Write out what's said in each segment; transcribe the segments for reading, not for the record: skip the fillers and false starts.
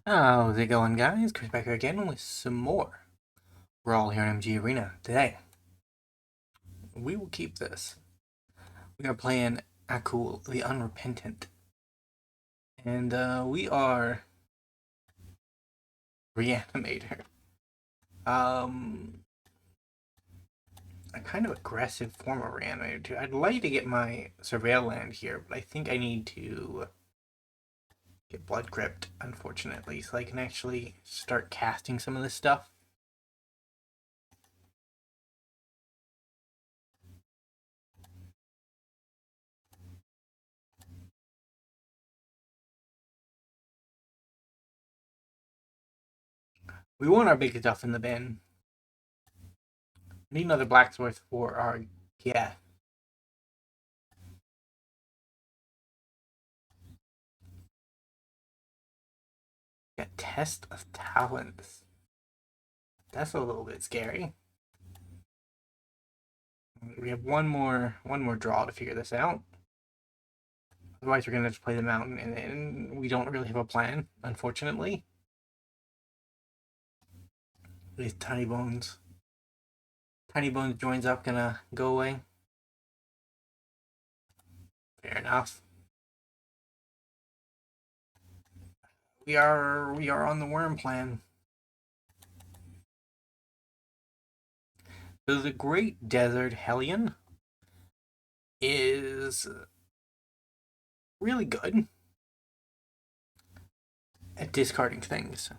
How's it going, guys? Chris back here again with some more Brawl here in MG Arena. Today, we will keep this. We are playing Akul the Unrepentant. And we are Reanimator. A kind of aggressive form of Reanimator too. I'd like to get my Surveil land here, but I think I need to get Blood Crypt, unfortunately, so I can actually start casting some of this stuff. We want our big stuff in the bin. Need another blacksmith for our Geth. Got Test of Talents. That's a little bit scary. We have one more draw to figure this out. Otherwise, we're gonna just play the mountain, and we don't really have a plan, unfortunately. These Tinybones. Tinybones joins up, gonna go away. Fair enough. We are on the worm plan. So the Great Desert Hellion is really good at discarding things.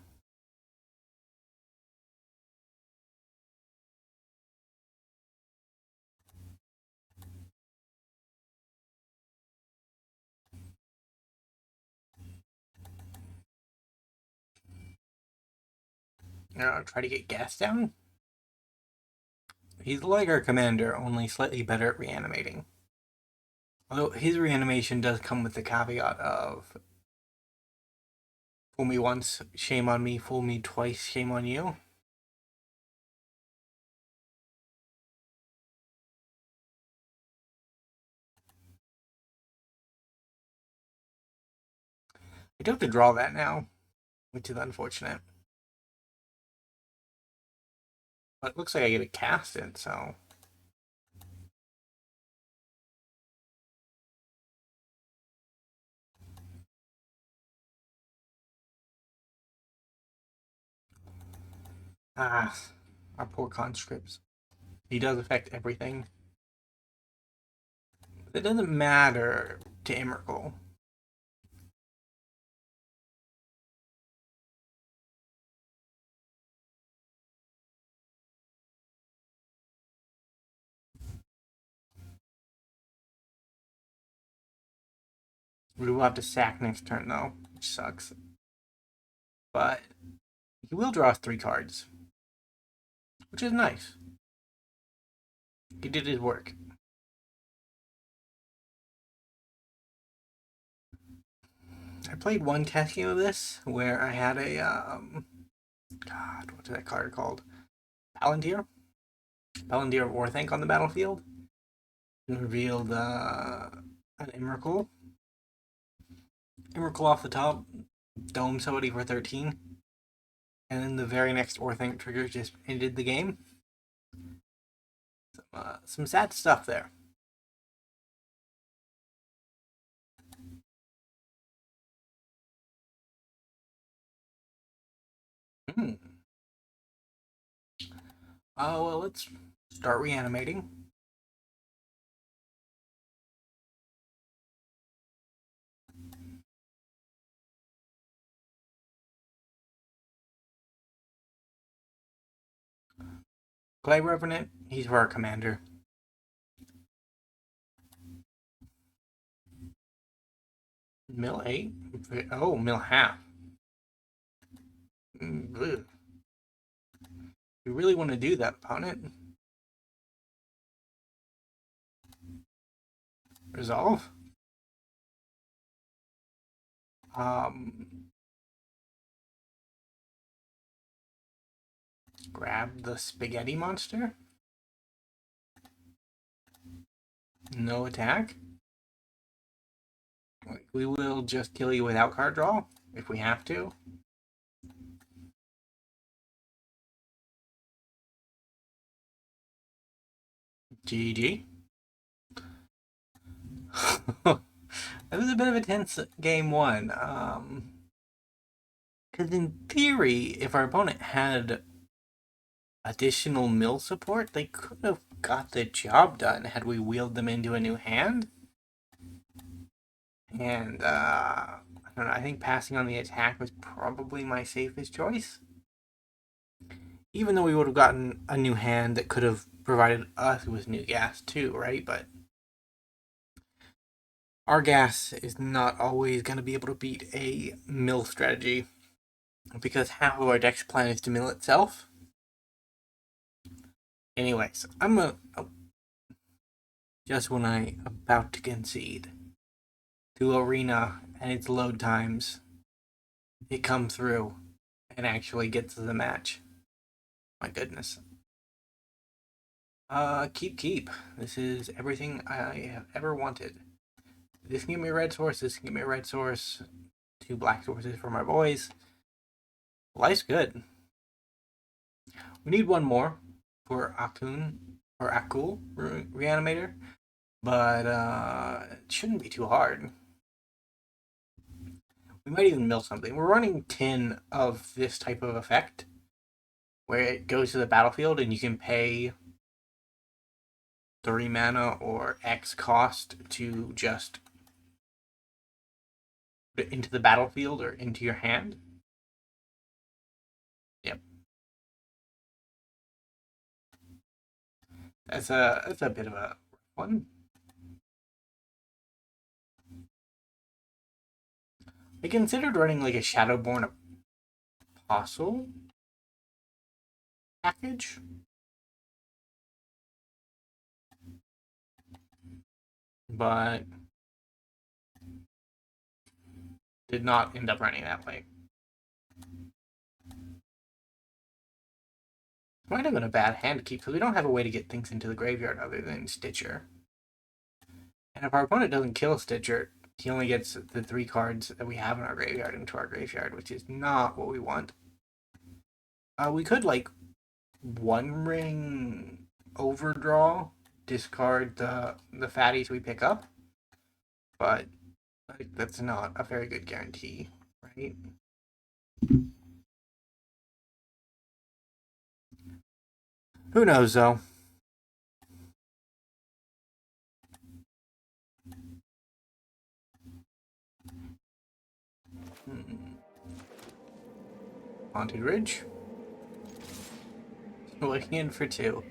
Try to get gas down. He's like our commander, only slightly better at reanimating. Although his reanimation does come with the caveat of fool me once, shame on me, fool me twice, shame on you. I do have to draw that now, which is unfortunate. But it looks like I get to cast it, so. Ah, our poor conscripts. He does affect everything. But it doesn't matter to Emrakul. We will have to sack next turn, though, which sucks. But he will draw us 3 cards, which is nice. He did his work. I played one test game of this where I had a God, what's that card called? Palantir of Orthanc on the battlefield, and revealed an Emrakul. Emrakul off the top, dome somebody for 13, and then the very next Orthanc trigger just ended the game. Some sad stuff there. Hmm. Well, let's start reanimating. Clay Revenant, he's for our commander. Mill 8? Oh, mill half. Ugh. You really want to do that, opponent? Resolve? Grab the spaghetti monster? No attack? We will just kill you without card draw, if we have to. GG. That was a bit of a tense game one. Because in theory, if our opponent had additional mill support, they could have got the job done had we wheeled them into a new hand. And, I don't know, I think passing on the attack was probably my safest choice. Even though we would have gotten a new hand that could have provided us with new gas too, right? But our gas is not always going to be able to beat a mill strategy because half of our deck's plan is to mill itself. Anyways, I'm gonna just when I about to concede to Arena and its load times, it comes through and actually gets to the match. My goodness. Keep. This is everything I have ever wanted. This can give me a red source, this can give me a red source, 2 black sources for my boys. Life's good. We need one more for Akul Reanimator, but it shouldn't be too hard. We might even mill something. We're running 10 of this type of effect, where it goes to the battlefield and you can pay 3 mana or X cost to just put it into the battlefield or into your hand. Yep. That's a bit of a one. I considered running like a Shadowborn Apostle package. But did not end up running that way. Might have been a bad hand to keep because we don't have a way to get things into the graveyard other than Stitcher. And if our opponent doesn't kill Stitcher, he only gets the 3 cards that we have in our graveyard into our graveyard, which is not what we want. We could like One Ring Overdraw, discard the fatties we pick up, but like, that's not a very good guarantee, right? Who knows though? Haunted Ridge. Looking in for 2.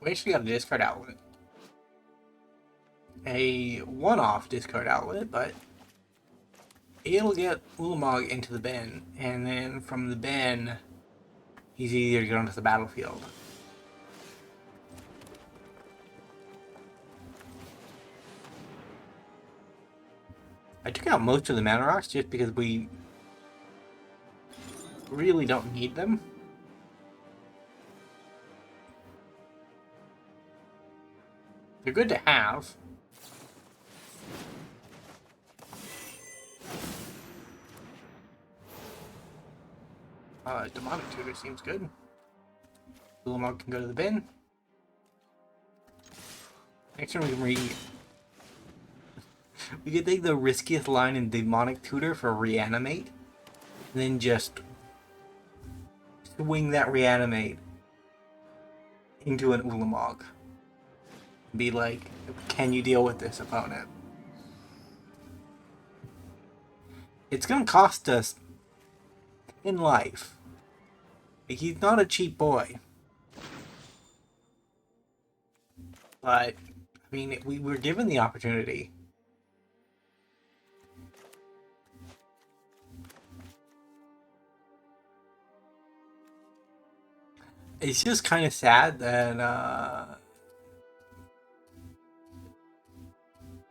We actually got a discard outlet. A one-off discard outlet, but it'll get Ulamog into the bin, and then from the bin, he's easier to get onto the battlefield. I took out most of the mana rocks just because we really don't need them. They're good to have. Demonic Tutor seems good. Ulamog can go to the bin. Next turn we can we could take the riskiest line in Demonic Tutor for Reanimate, and then just swing that Reanimate into an Ulamog. Be like, can you deal with this opponent? It's gonna cost us in life. He's not a cheap boy. But, I mean, we were given the opportunity. It's just kind of sad that,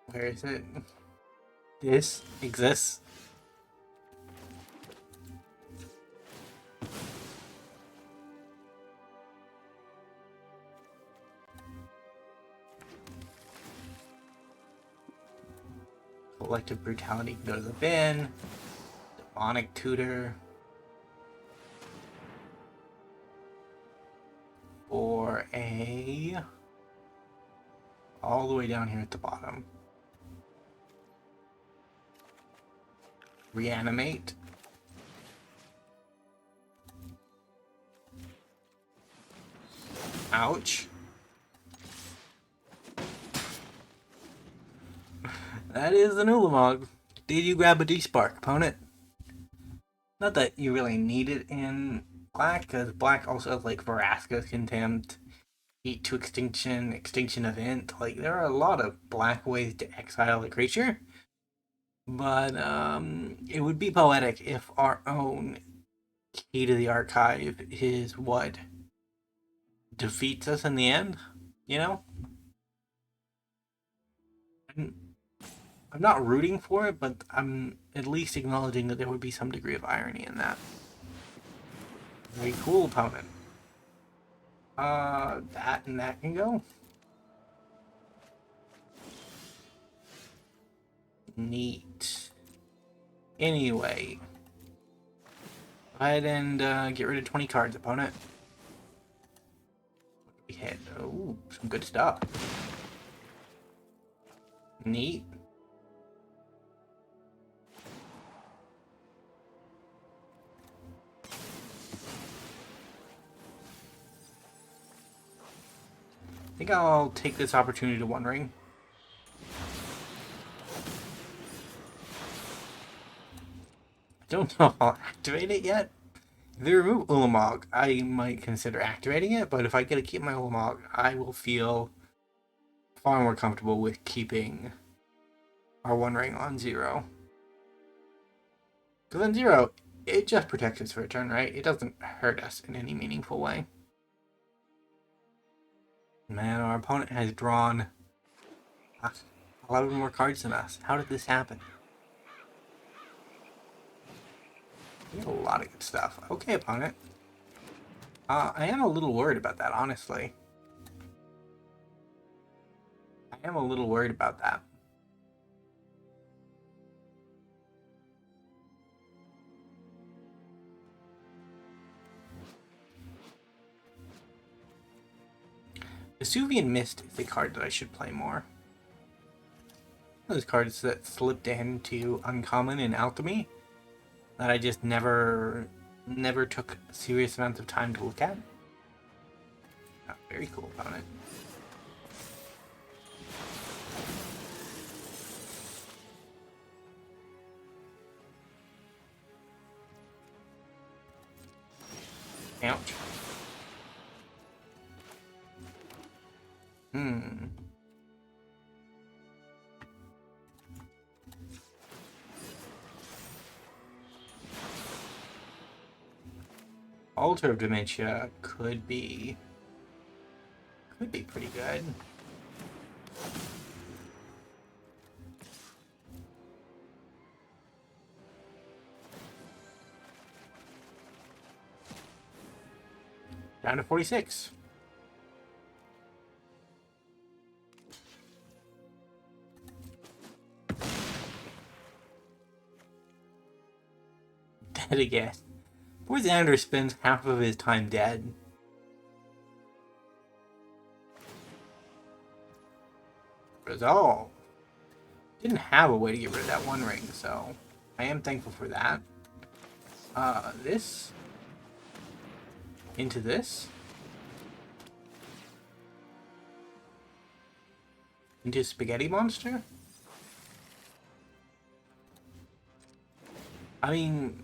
where is it? This exists. Collective Brutality can go to the bin. Demonic Tutor. For a... all the way down here at the bottom. Reanimate. Ouch. That is an Ulamog. Did you grab a D-Spark, opponent? Not that you really need it in black, because black also has like Vraska's Contempt, Heat to Extinction, Extinction Event. Like, there are a lot of black ways to exile a creature. But it would be poetic if our own Key to the Archive is what defeats us in the end, you know? I'm not rooting for it, but I'm at least acknowledging that there would be some degree of irony in that. Very cool, opponent. That and that can go. Neat. Anyway. Go ahead and get rid of 20 cards, opponent. What do we hit? Oh, some good stuff. Neat. I think I'll take this opportunity to One Ring. I don't know if I'll activate it yet. If they remove Ulamog, I might consider activating it, but if I get to keep my Ulamog, I will feel far more comfortable with keeping our One Ring on 0. Because on 0, it just protects us for a turn, right? It doesn't hurt us in any meaningful way. Man, our opponent has drawn 11 more cards than us. How did this happen? We have a lot of good stuff. Okay, opponent. I am a little worried about that, honestly. I am a little worried about that. Vesuvian Mist is a card that I should play more. Those cards that slipped into Uncommon and Alchemy that I just never took serious amounts of time to look at. Oh, very cool about it. Ouch. Altar of Dementia could be pretty good. Down to 46. Dead again. Poor Xander spends half of his time dead. Resolve. Didn't have a way to get rid of that One Ring, so I am thankful for that. This. Into this. Into Spaghetti Monster? I mean,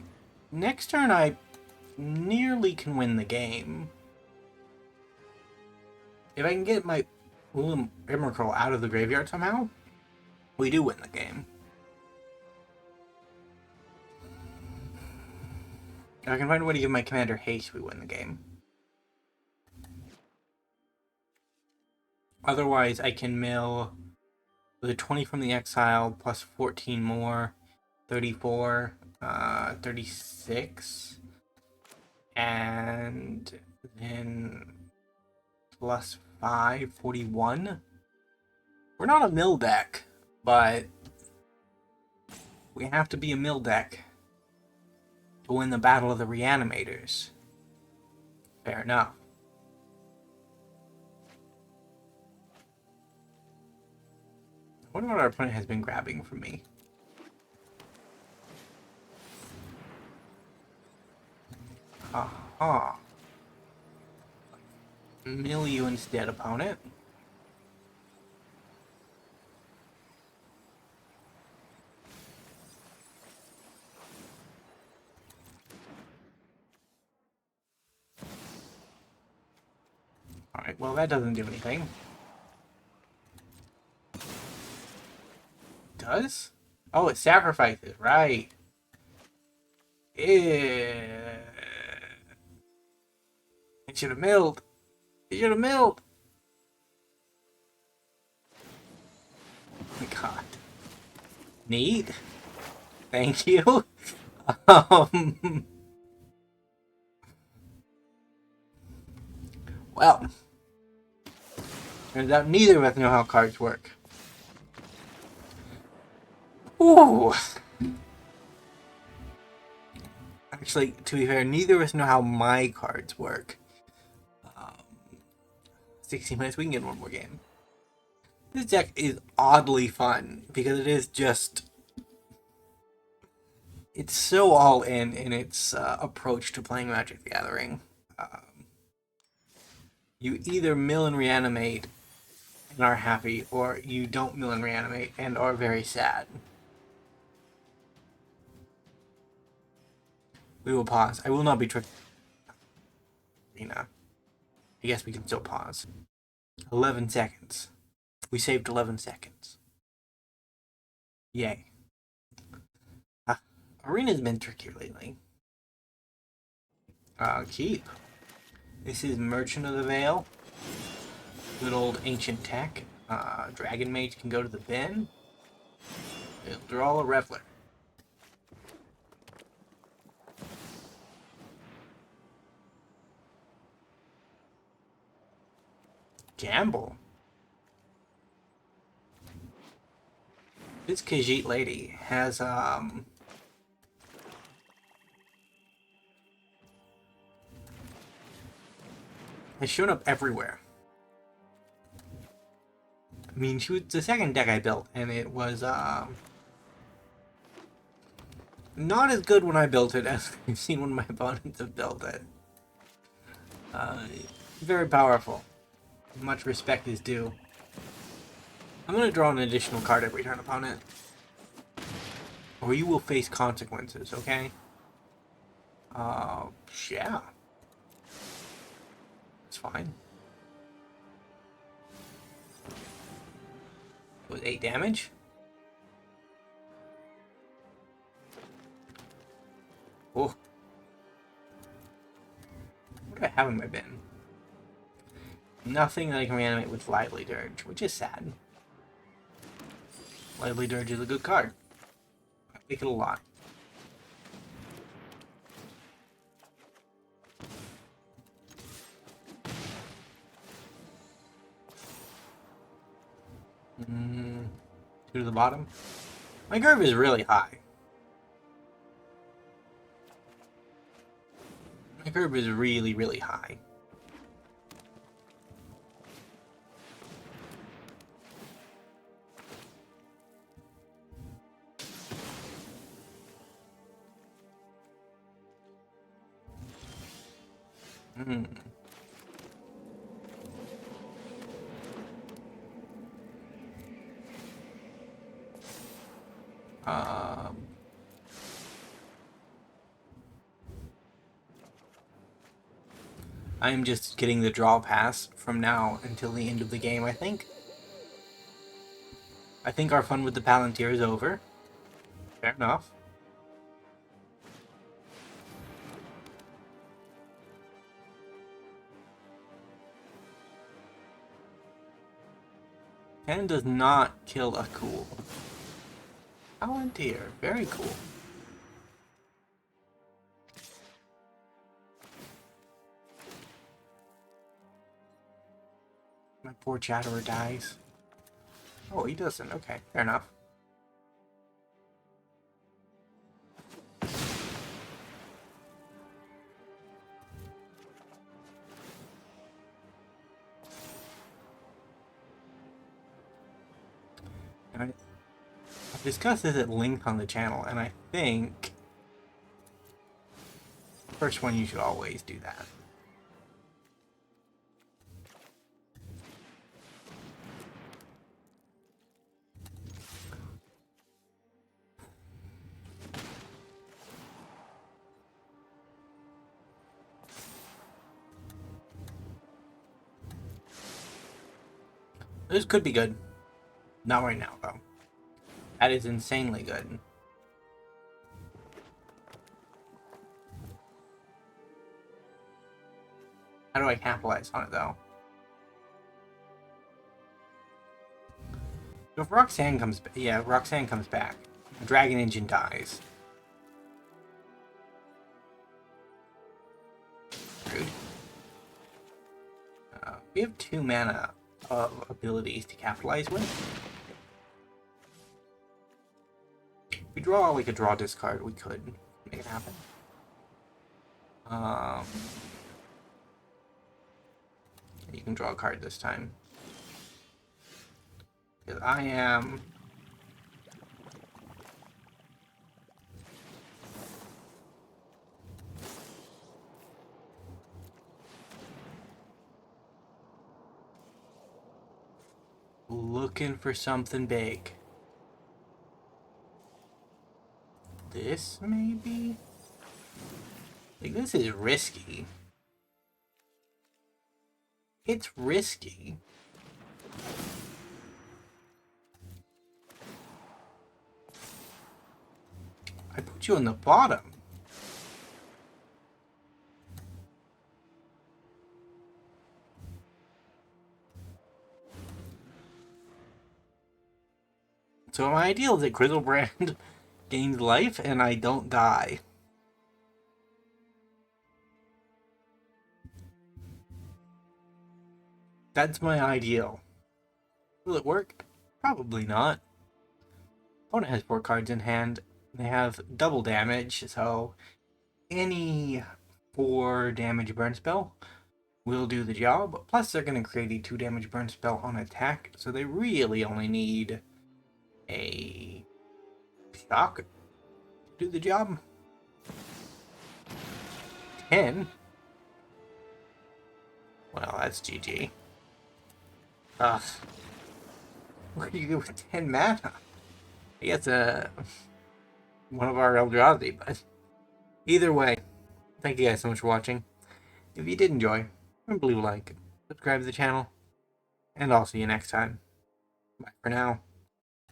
next turn I nearly can win the game. If I can get my Ulam Emrakul out of the graveyard somehow, we do win the game. If I can find a way to give my commander haste, we win the game. Otherwise, I can mill the 20 from the exile plus 14 more, 34, 36, and then plus 5, 41. We're not a mill deck, but we have to be a mill deck to win the Battle of the Reanimators. Fair enough. I wonder what our opponent has been grabbing from me. Aha. Mill you instead, opponent. Alright, well that doesn't do anything. Does? Oh, it sacrifices, right. It should have milled. It should have milled. Oh my god. Neat. Thank you. Well. Turns out neither of us know how cards work. Ooh. Actually, to be fair, neither of us know how my cards work. 16 minutes, we can get one more game. This deck is oddly fun because it is just... It's so all in its approach to playing Magic the Gathering. You either mill and reanimate and are happy, or you don't mill and reanimate and are very sad. We will pause. I will not be tricked. I guess we can still pause. 11 seconds. We saved 11 seconds. Yay. Arena's been trickier lately. Keep. This is Merchant of the Veil. Good old ancient tech. Dragon Mage can go to the bin. It'll draw a Reveler. Gamble. This Khajiit lady has shown up everywhere. I mean, she was the second deck I built, and it was not as good when I built it as I've seen when my opponents have built it. Very powerful. Much respect is due. I'm going to draw an additional card every turn, opponent. Or you will face consequences, okay? Yeah. It's fine. It was 8 damage. Oh. What do I have in my bin? Nothing that I can reanimate with Lively Dirge, which is sad. Lively Dirge is a good card. I like it a lot. Two to the bottom. My curve is really high. My curve is really, really high. I am just getting the draw pass from now until the end of the game, I think. I think our fun with the Palantir is over. Fair enough. And does not kill Akul. Palantir, very cool. My poor Chatterer dies. Oh, he doesn't. Okay, fair enough. I've discussed this at length on the channel, and I think the first one you should always do that. This could be good. Not right now, though. That is insanely good. How do I capitalize on it, though? So if Roxanne comes back... Yeah, Roxanne comes back. The Dragon Engine dies. Rude. We have 2 mana of abilities to capitalize with. If we draw like a draw discard, we could make it happen. You can draw a card this time. Because I am... looking for something big. This, maybe? Like, this is risky. It's risky. I put you on the bottom. So my ideal is that Grizzlebrand gains life and I don't die. That's my ideal. Will it work? Probably not. Opponent has 4 cards in hand. They have double damage, so any 4 damage burn spell will do the job. Plus they're going to create a 2 damage burn spell on attack, so they really only need a shock to do the job. 10? Well, that's GG. Ugh. What do you do with 10 mana? I guess one of our Eldrazi, but either way, thank you guys so much for watching. If you did enjoy, remember to leave a like, subscribe to the channel, and I'll see you next time. Bye for now.